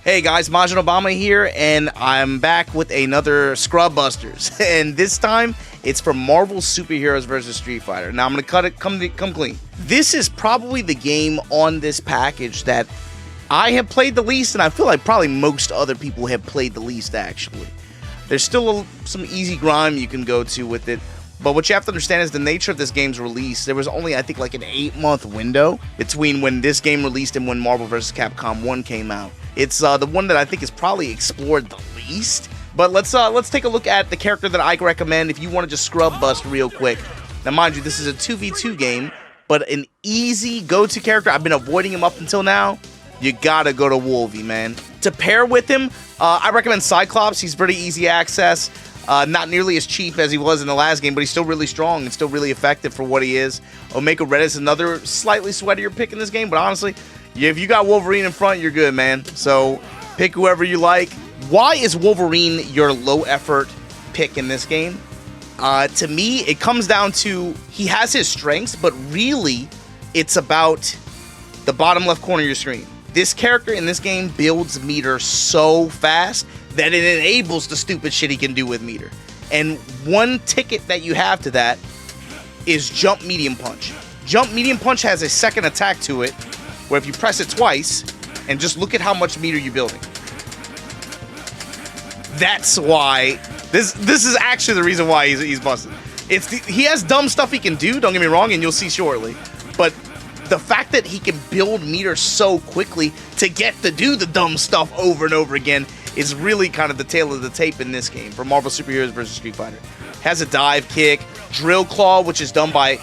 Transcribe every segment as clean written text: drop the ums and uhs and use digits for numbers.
Hey guys, Majin Obama here, and I'm back with another Scrub Busters, and this time it's from Marvel Superheroes vs. Street Fighter. Now I'm gonna come clean. This is probably the game on this package that I have played the least, and I feel like probably most other people have played the least. Actually, there's still some easy grind you can go to with it. But what you have to understand is the nature of this game's release. There was only, I think, like an 8-month window between when this game released and when Marvel vs. Capcom 1 came out. It's the one that I think is probably explored the least. But let's take a look at the character that I recommend if you want to just scrub bust real quick. Now, mind you, this is a 2v2 game, but an easy go-to character. I've been avoiding him up until now. You gotta go to Wolvie, man. To pair with him, I recommend Cyclops. He's pretty easy access. Not nearly as cheap as he was in the last game, but he's still really strong and still really effective for what he is. Omega Red is another slightly sweatier pick in this game, but honestly, if you got Wolverine in front, you're good, man. So pick whoever you like. Why is Wolverine your low-effort pick in this game? To me, it comes down to he has his strengths, but really, it's about the bottom left corner of your screen. This character in this game builds meter so fast that it enables the stupid shit he can do with meter. And one ticket that you have to that is Jump Medium Punch. Jump Medium Punch has a second attack to it, where if you press it twice, and just look at how much meter you're building. That's why, this is actually the reason why he's busted. He has dumb stuff he can do, don't get me wrong, and you'll see shortly. But the fact that he can build meter so quickly to get to do the dumb stuff over and over again is really kind of the tail of the tape in this game for Marvel Superheroes vs. Street Fighter. Has a dive kick, drill claw, which is done by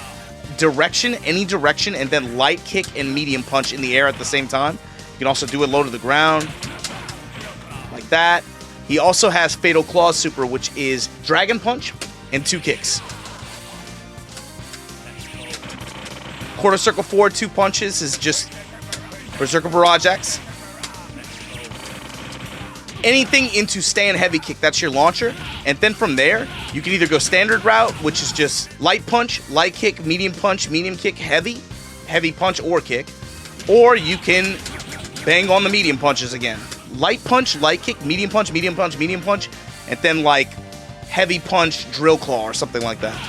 direction, any direction, and then light kick and medium punch in the air at the same time. You can also do it low to the ground, like that. He also has Fatal Claw Super, which is Dragon Punch and 2 kicks. Quarter Circle forward, 2 punches is just Berserker Barrage X. Anything into stand heavy kick, that's your launcher. And then from there, you can either go standard route, which is just light punch, light kick, medium kick, heavy punch or kick. Or you can bang on the medium punches again. Light punch, light kick, medium punch, and then like heavy punch, drill claw or something like that.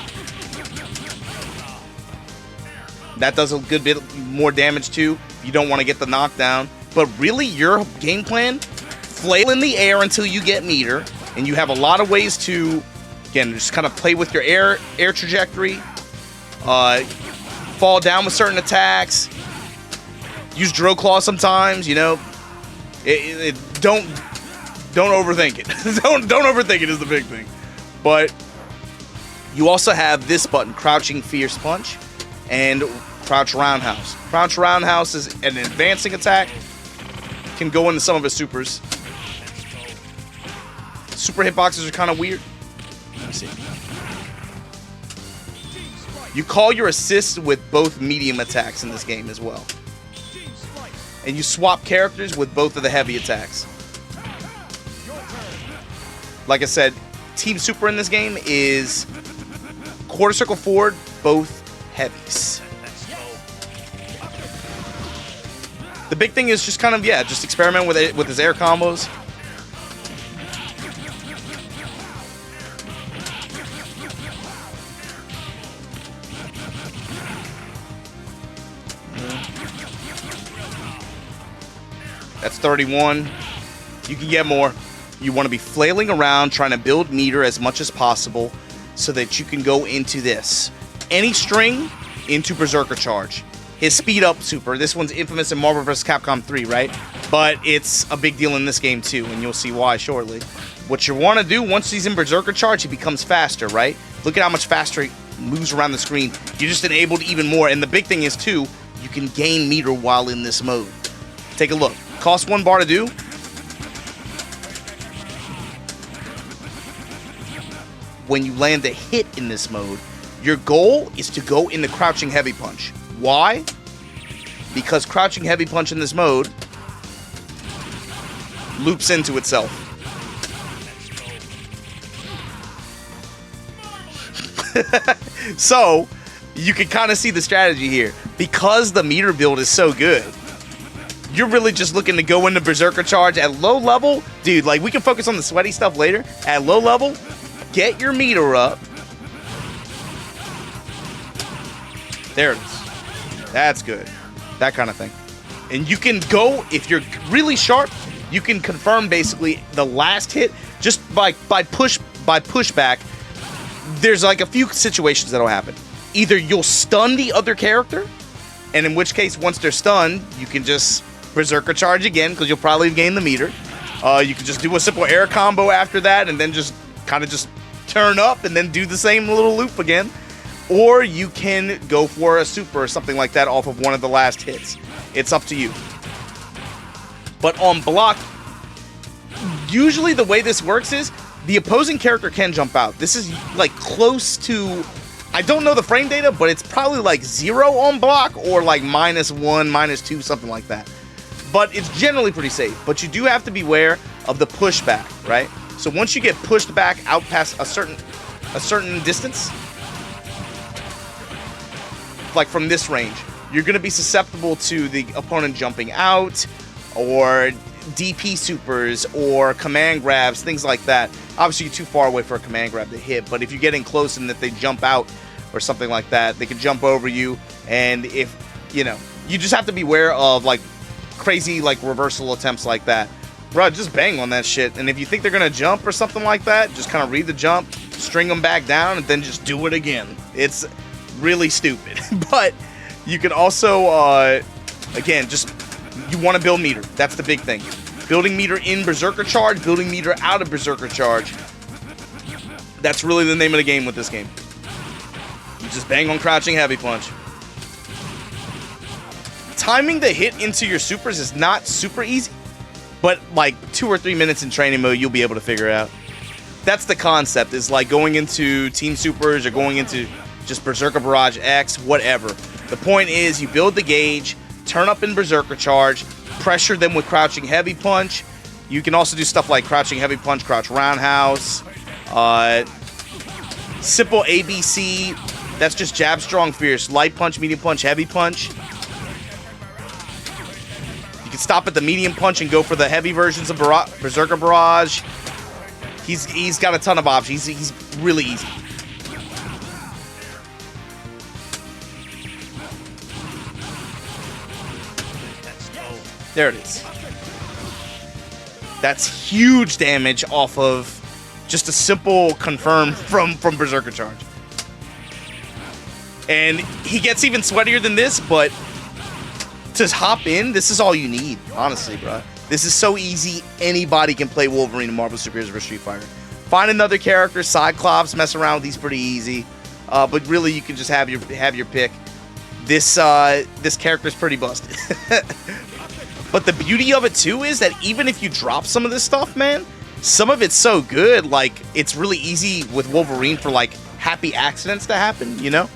That does a good bit more damage too. You don't want to get the knockdown. But really, your game plan, flail in the air until you get meter, and you have a lot of ways to, again, just kind of play with your air trajectory, fall down with certain attacks, use drill claw sometimes, you know. Don't overthink it. don't overthink it is the big thing. But you also have this button, Crouching Fierce Punch and Crouch Roundhouse. Crouch Roundhouse is an advancing attack, can go into some of his supers. Super hitboxes are kind of weird. Let me see. You call your assists with both medium attacks in this game as well. And you swap characters with both of the heavy attacks. Like I said, Team Super in this game is quarter circle forward, both heavies. The big thing is just kind of, just experiment with it with his air combos. That's 31. You can get more. You want to be flailing around, trying to build meter as much as possible so that you can go into this. Any string into Berserker Charge. His speed up super. This one's infamous in Marvel vs. Capcom 3, right? But it's a big deal in this game too, and you'll see why shortly. What you want to do, once he's in Berserker Charge, he becomes faster, right? Look at how much faster he moves around the screen. You're just enabled even more. And the big thing is too, you can gain meter while in this mode. Take a look. Costs 1 bar to do. When you land a hit in this mode, your goal is to go into Crouching Heavy Punch. Why? Because Crouching Heavy Punch in this mode loops into itself. So, you can kind of see the strategy here. Because the meter build is so good, you're really just looking to go into Berserker Charge at low level. Dude, like, we can focus on the sweaty stuff later. At low level, get your meter up. There it is. That's good. That kind of thing. And you can go, if you're really sharp, you can confirm basically the last hit just by pushback. There's like a few situations that'll happen. Either you'll stun the other character, and in which case, once they're stunned, you can just Berserker Charge again, because you'll probably gain the meter. You can just do a simple air combo after that, and then just kind of just turn up, and then do the same little loop again. Or you can go for a super or something like that off of one of the last hits. It's up to you. But on block, usually the way this works is the opposing character can jump out. This is like close to, I don't know the frame data, but it's probably like 0 on block or like -1, -2, something like that. But it's generally pretty safe. But you do have to beware of the pushback, right? So once you get pushed back out past a certain distance, like from this range, you're going to be susceptible to the opponent jumping out, or DP supers, or command grabs, things like that. Obviously, you're too far away for a command grab to hit, but if you're getting close and if they jump out or something like that, they can jump over you, and if, you know, you just have to be aware of, like, crazy, like, reversal attempts like that. Bro, just bang on that shit, and if you think they're going to jump or something like that, just kind of read the jump, string them back down, and then just do it again. It's really stupid. But you can also, again, just, you want to build meter. That's the big thing. Building meter in Berserker Charge, building meter out of Berserker Charge. That's really the name of the game with this game. You just bang on crouching heavy punch. Timing the hit into your supers is not super easy, but like 2 or 3 minutes in training mode, you'll be able to figure it out. That's the concept, is like going into team supers or going into just Berserker Barrage X, whatever. The point is, you build the gauge, turn up in Berserker Charge, pressure them with Crouching Heavy Punch. You can also do stuff like Crouching Heavy Punch, Crouch Roundhouse, simple ABC, that's just Jab, Strong, Fierce, Light Punch, Medium Punch, Heavy Punch. You can stop at the Medium Punch and go for the heavy versions of Berserker Barrage. He's got a ton of options. He's really easy. There it is. That's huge damage off of just a simple confirm from Berserker Charge. And he gets even sweatier than this, but to hop in, this is all you need, honestly, bro. This is so easy. Anybody can play Wolverine in Marvel Super Heroes vs. Street Fighter. Find another character, Cyclops, mess around with these pretty easy. But really, you can just have your pick. This character's pretty busted. But the beauty of it, too, is that even if you drop some of this stuff, man, some of it's so good, like, it's really easy with Wolverine for, like, happy accidents to happen, you know?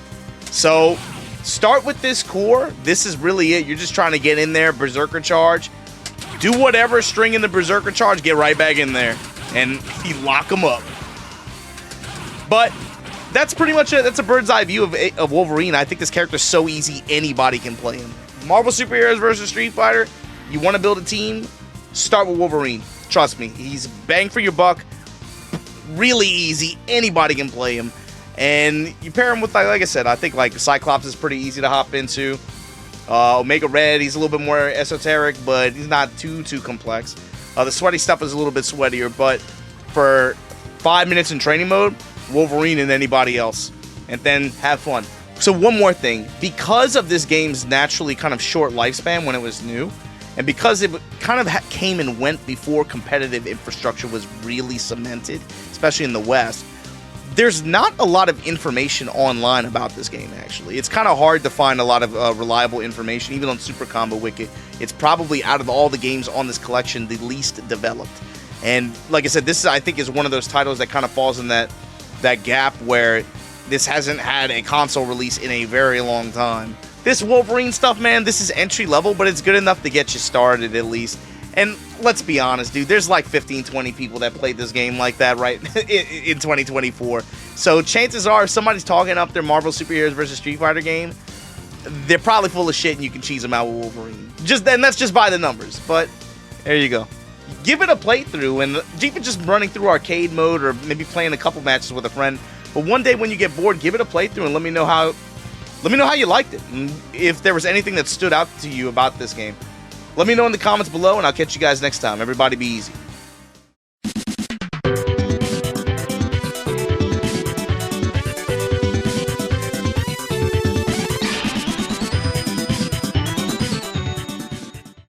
So, start with this core. This is really it. You're just trying to get in there, Berserker Charge. Do whatever, string in the Berserker Charge, get right back in there, and you lock them up. But that's pretty much it. That's a bird's eye view of Wolverine. I think this character's so easy, anybody can play him. Marvel Super Heroes vs. Street Fighter. You want to build a team? Start with Wolverine. Trust me, he's bang for your buck. Really easy. Anybody can play him. And you pair him with, like I said, I think like Cyclops is pretty easy to hop into. Omega Red, he's a little bit more esoteric, but he's not too complex. The sweaty stuff is a little bit sweatier, but for 5 minutes in training mode, Wolverine and anybody else. And then have fun. So one more thing. Because of this game's naturally kind of short lifespan when it was new, and because it kind of came and went before competitive infrastructure was really cemented, especially in the West, there's not a lot of information online about this game, actually. It's kind of hard to find a lot of reliable information, even on Super Combo Wiki. It's probably, out of all the games on this collection, the least developed. And like I said, this, I think, is one of those titles that kind of falls in that gap where this hasn't had a console release in a very long time. This Wolverine stuff, man, this is entry level, but it's good enough to get you started at least. And let's be honest, dude, there's like 15, 20 people that played this game like that right in 2024. So chances are, if somebody's talking up their Marvel Super Heroes vs. Street Fighter game, they're probably full of shit and you can cheese them out with Wolverine. That's just by the numbers. But there you go. Give it a playthrough, and even just running through arcade mode or maybe playing a couple matches with a friend. But one day when you get bored, give it a playthrough and let me know how you liked it. And if there was anything that stood out to you about this game. Let me know in the comments below, and I'll catch you guys next time. Everybody be easy.